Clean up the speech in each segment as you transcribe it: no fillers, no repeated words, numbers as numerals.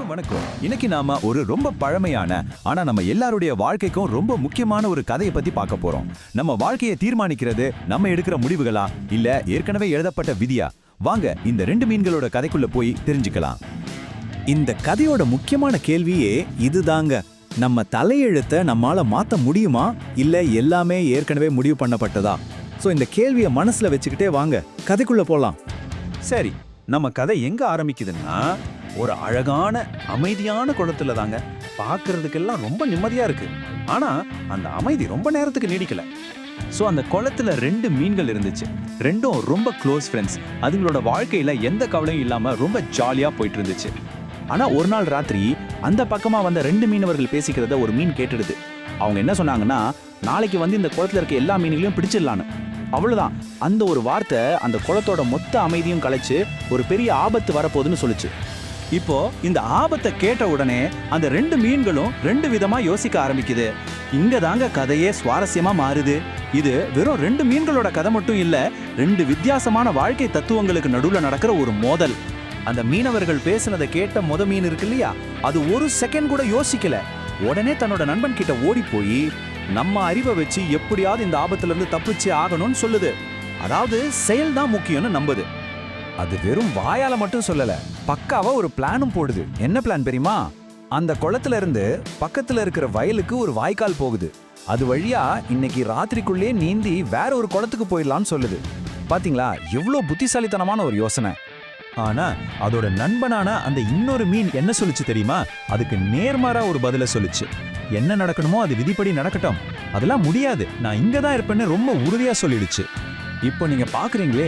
எல்லாருக்கும் வணக்கம். இன்னைக்கு நாம ஒரு ரொம்ப பழமையான ஆனா நம்ம எல்லாருடைய வாழ்க்கைக்கும் ரொம்ப முக்கியமான ஒரு கதையை பத்தி பார்க்க போறோம். நம்ம வாழ்க்கையை தீர்மானிக்கிறது நம்ம எடுக்கிற முடிவுகளா இல்ல ஏற்கனவே எழுதப்பட்ட விதியா? வாங்க இந்த ரெண்டு மீன்களோட கதைக்குள்ள போய் தெரிஞ்சுக்கலாம். இந்த கதையோட முக்கியமான கேள்வியே இதுதாங்க. நம்ம தலையெழுத்தை நம்மால மாத்த முடியுமா இல்ல எல்லாமே ஏற்கனவே முடிவு பண்ணப்பட்டதா? சோ இந்த கேள்வியை மனசுல வச்சுக்கிட்டே வாங்க கதைக்குள்ள போலாம். சரி, நம்ம கதை எங்க ஆரம்பிக்குதுன்னா ஒரு அழகான அமைதியான குளத்துல தாங்க. பார்க்கிறதுக்கெல்லாம் ரொம்ப நிம்மதியா இருக்கு. ஆனா அந்த அமைதி ரொம்ப நேரத்துக்கு நீடிக்கல. ஸோ அந்த குளத்துல ரெண்டு மீன்கள் இருந்துச்சு. ரெண்டும் ரொம்ப க்ளோஸ் ஃப்ரெண்ட்ஸ். அதுங்களோட வாழ்க்கையில எந்த கவலையும் இல்லாம ரொம்ப ஜாலியா போயிட்டு இருந்துச்சு. ஆனா ஒரு நாள் ராத்திரி அந்த பக்கமா வந்த ரெண்டு மீனவர்கள் பேசிக்கிறத ஒரு மீன் கேட்டுடுது. அவங்க என்ன சொன்னாங்கன்னா, நாளைக்கு வந்து இந்த குளத்துல இருக்க எல்லா மீன்களையும் பிடிச்சிடலான்னு. அவ்வளவுதான். அந்த ஒரு வார்த்தை அந்த குளத்தோட மொத்த அமைதியும் கலைச்சு ஒரு பெரிய ஆபத்து வரப்போகுதுன்னு சொல்லுச்சு. இப்போ இந்த ஆபத்தை கேட்ட உடனே அந்த ரெண்டு மீன்களும் ரெண்டு விதமா யோசிக்க ஆரம்பிக்குது. இங்க தாங்க கதையே சுவாரஸ்யமா மாறுது. இது வெறும் ரெண்டு மீன்களோட கதை மட்டும் இல்ல, ரெண்டு வித்தியாசமான வாழ்க்கை தத்துவங்களுக்கு நடுவுல நடக்கிற ஒரு மோதல். அந்த மீனவர்கள் பேசுனதை கேட்ட மீன் இருக்கு இல்லையா, அது ஒரு செகண்ட் கூட யோசிக்கல. உடனே தன்னோட நண்பன் கிட்ட ஓடி போய் நம்ம அறிவை வச்சு எப்படியாவது இந்த ஆபத்துல இருந்து தப்பிச்சு ஆகணும்னு சொல்லுது. அதாவது செயல் தான் முக்கியம்னு நம்புது. அது வெறும் வாயால மட்டும் சொல்லல, பக்காவா ஒரு பிளானும் போடுது. என்ன பிளான் தெரியுமா? அந்த குளத்துல இருந்து பக்கத்துல இருக்கிற வயலுக்கு ஒரு வாய்க்கால் போகுது. அது வழியா இன்னைக்கு ராத்திரிக்குள்ளே நீந்தி வேற ஒரு குளத்துக்கு போயிடலாம்னு சொல்லுது. பாத்தீங்களா எவ்வளவு புத்திசாலித்தனமான ஒரு யோசனை. ஆனா அதோட நண்பனான அந்த இன்னொரு மீன் என்ன சொல்லுச்சு தெரியுமா? அதுக்கு நேர்மாறா ஒரு பதில சொல்லுச்சு. என்ன நடக்கணுமோ அது விதிப்படி நடக்கட்டும், அதெல்லாம் முடியாது, நான் இங்க தான் இருப்பேன்னு ரொம்ப உறுதியா சொல்லிடுச்சு. இப்போ நீங்க பாக்குறீங்களே,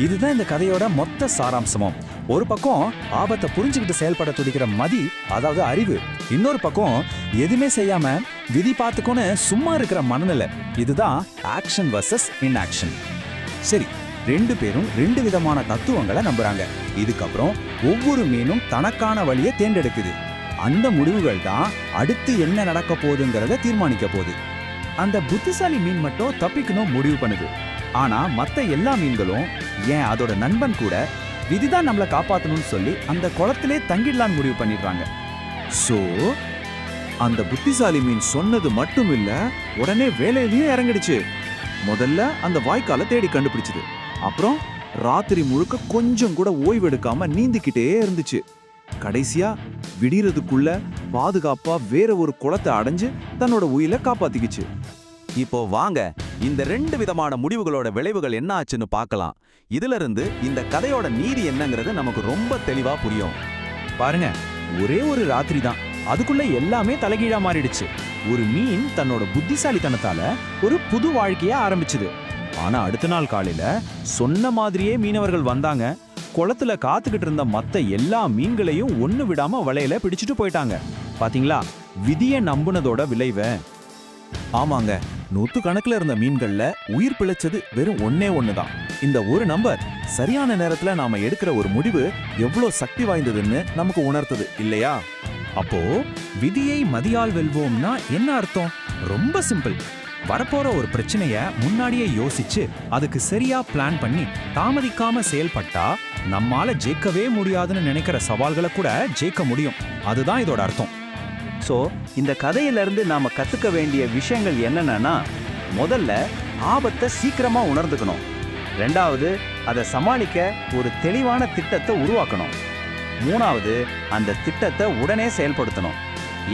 இதுதான் இந்த கதையோட மொத்த சாராம்சமும். ஒரு பக்கம் ஆபத்தை புரிஞ்சுக்கிட்டு செயல்பட துடிக்கிற மதி, அதாவது அறிவு. இன்னொரு பக்கம் எதுவுமே செய்யாம விதி பார்த்துக்கோன்னு சும்மா இருக்கிற மனநிலை. இதுதான் ஆக்ஷன் வர்சஸ் இன்ஆக்ஷன். சரி, ரெண்டு பேரும் ரெண்டு விதமான தத்துவங்களை நம்புறாங்க. இதுக்கப்புறம் ஒவ்வொரு மீனும் தனக்கான வழியை தேர்ந்தெடுக்குது. அந்த முடிவுகள் தான் அடுத்து என்ன நடக்க போகுதுங்கிறத தீர்மானிக்க போகுது. அந்த புத்திசாலி மீன் மட்டும் தப்பிக்கணும் முடிவு பண்ணுது. ஆனா மத்த எல்லா மீன்களும், ஏன் அதோட நண்பன் கூட, விதிதான் நம்மளை காப்பாத்தணும்னு சொல்லி அந்த குளத்திலே தங்கிடலான்னு முடிவு பண்ணிடுறாங்க. சோ அந்த புத்திசாலி மீன் சொன்னது மட்டும் இல்ல, உடனே வேலையிலயும் இறங்கிடுச்சு. முதல்ல அந்த வாய்க்காலை தேடி கண்டுபிடிச்சது. அப்புறம் ராத்திரி முழுக்க கொஞ்சம் கூட ஓய்வெடுக்காம நீந்திக்கிட்டே இருந்துச்சு. கடைசியா விடிறதுக்குள்ள பாதுகாப்பா வேற ஒரு குளத்தை அடைஞ்சு தன்னோட உயிரை காப்பாத்திக்கிச்சு. இப்போ வாங்க இந்த ரெண்டு விதமான முடிவுகளோட விளைவுகள் என்ன ஆச்சுன்னு பார்க்கலாம். இதுல இருந்து இந்த கதையோட நீதி என்னங்கிறது நமக்கு ரொம்ப தெளிவா புரியும். பாருங்க, ஒரே ஒரு ராத்திரி தான், அதுக்குள்ள எல்லாமே தலைகீழா மாறிடுச்சு. ஒரு மீன் தன்னோட புத்திசாலித்தனத்தால ஒரு புது வாழ்க்கைய ஆரம்பிச்சுது. ஆனா அடுத்த நாள் காலையில சொன்ன மாதிரியே மீனவர்கள் வந்தாங்க. குளத்துல காத்துக்கிட்டு இருந்த மத்த எல்லா மீன்களையும் ஒண்ணு விடாம வலையில பிடிச்சிட்டு போயிட்டாங்க. பாத்தீங்களா விதியை நம்புனதோட விளைவை? ஆமாங்க, 100 கணக்குல இருந்த மீன்கள்ல உயிர் பிழைச்சது வெறும் ஒண்ணுதான். இந்த ஒரு நம்பர் சரியான நேரத்துல நாம எடுக்கிற ஒரு முடிவு எவ்வளவு சக்தி வாய்ந்ததுன்னு நமக்கு உணர்த்தது இல்லையா? அப்போ விதியை மதியால் வெல்வோம்னா என்ன அர்த்தம்? ரொம்ப சிம்பிள். வரப்போற ஒரு பிரச்சனைய முன்னாடியே யோசிச்சு அதுக்கு சரியா பிளான் பண்ணி தாமதிக்காம செயல்பட்டா நம்மால ஜெயிக்கவே முடியாதுன்னு நினைக்கிற சவால்களை கூட ஜெயிக்க முடியும். அதுதான் இதோட அர்த்தம். சோ இந்த கதையில இருந்து நாம கத்துக்க வேண்டிய விஷயங்கள் என்னன்னா, முதல்ல ஆபத்தை சீக்கிரமா உணர்ந்துக்கணும். ரெண்டாவது, அதை சமாளிக்க ஒரு தெளிவான திட்டத்தை உருவாக்கணும். மூணாவது, அந்த திட்டத்தை உடனே செயல்படுத்தணும்.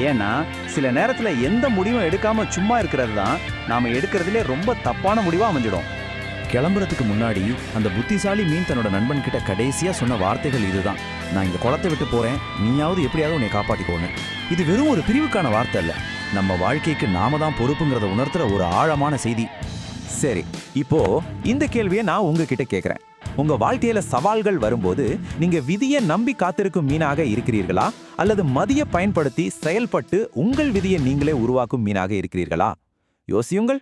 ஏன்னா சில நேரத்துல எந்த முடிவும் எடுக்காம சும்மா இருக்கிறது தான் நாம எடுக்கிறதுலே ரொம்ப தப்பான முடிவா அமைஞ்சிடும். கிளம்புறதுக்கு முன்னாடி அந்த புத்திசாலி மீன் தன்னோட நண்பன் கிட்ட கடைசியா சொன்ன வார்த்தைகள் இதுதான்: நான் இந்த குளத்தை விட்டு போறேன், நீயாவது எப்படியாவது உன்னை காப்பாத்திக்கோன்னு. இது வெறும் ஒரு பிரிவுக்கான வார்த்தை இல்ல, நம்ம வாழ்க்கைக்கு நாம தான் பொறுப்புங்கிறத உணர்த்துற ஒரு ஆழமான செய்தி. சரி, இப்போ இந்த கேள்வியை நான் உங்ககிட்ட கேட்கிறேன். உங்க வாழ்க்கையில சவால்கள் வரும்போது நீங்க விதியை நம்பி காத்திருக்கும் மீனாக இருக்கிறீர்களா, அல்லது மதியை பயன்படுத்தி செயல்பட்டு உங்கள் விதியை நீங்களே உருவாக்கும் மீனாக இருக்கிறீர்களா? யோசியுங்கள்.